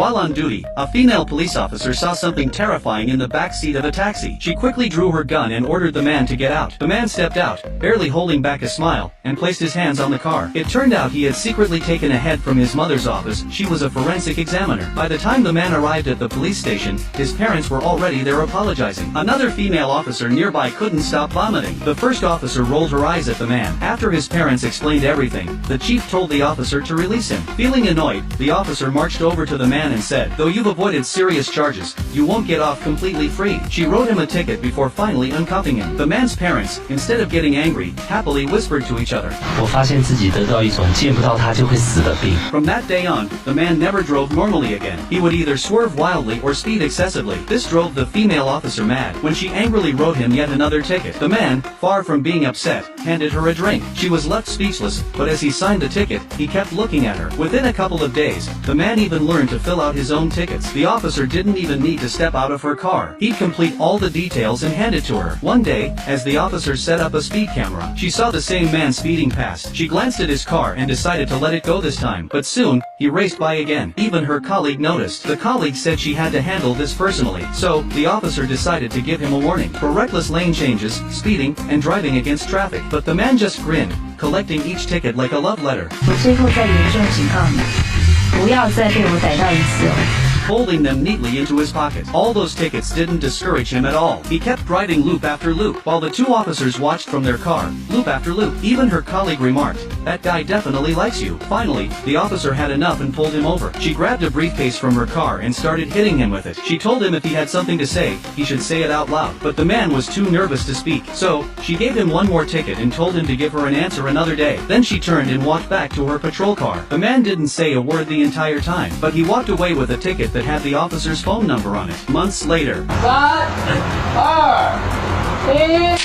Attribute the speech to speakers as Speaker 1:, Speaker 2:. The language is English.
Speaker 1: While on duty, a female police officer saw something terrifying in the back seat of a taxi. She quickly drew her gun and ordered the man to get out. The man stepped out, barely holding back a smile, and placed his hands on the car. It turned out he had secretly taken a head from his mother's office. She was a forensic examiner. By the time the man arrived at the police station, his parents were already there apologizing. Another female officer nearby couldn't stop vomiting. The first officer rolled her eyes at the man. After his parents explained everything, the chief told the officer to release him. Feeling annoyed, the officer marched over to the man and said, "Though you've avoided serious charges, you won't get off completely free." She wrote him a ticket before finally uncuffing him. The man's parents, instead of getting angry, happily whispered to each other.
Speaker 2: 我发现自己得到一种见不到他就会死的病。
Speaker 1: From that day on, the man never drove normally again. He would either swerve wildly or speed excessively. This drove the female officer mad. When she angrily wrote him yet another ticket, the man, far from being upset, handed her a drink. She was left speechless, but as he signed the ticket, he kept looking at her. Within a couple of days, the man even learned to fill out his own tickets. The officer didn't even need to step out of her car. He'd complete all the details and hand it to her. One day, as the officer set up a speed camera, she saw the same man speeding past. She glanced at his car and decided to let it go this time. But soon, he raced by again. Even her colleague noticed. The colleague said she had to handle this personally. So, the officer decided to give him a warning for reckless lane changes, speeding, and driving against traffic. But the man just grinned, collecting each ticket like a love letter.
Speaker 3: 我最后再严重警告你，不要再被我逮到一次哦。
Speaker 1: Folding them neatly into his pocket. All those tickets didn't discourage him at all. He kept driving loop after loop, while the two officers watched from their car, loop after loop. Even her colleague remarked, "That guy definitely likes you." Finally, the officer had enough and pulled him over. She grabbed a briefcase from her car and started hitting him with it. She told him if he had something to say, he should say it out loud. But the man was too nervous to speak. So, she gave him one more ticket and told him to give her an answer another day. Then she turned and walked back to her patrol car. The man didn't say a word the entire time, but he walked away with a ticket that had the officer's phone number on it. Months later.
Speaker 4: 3、2、1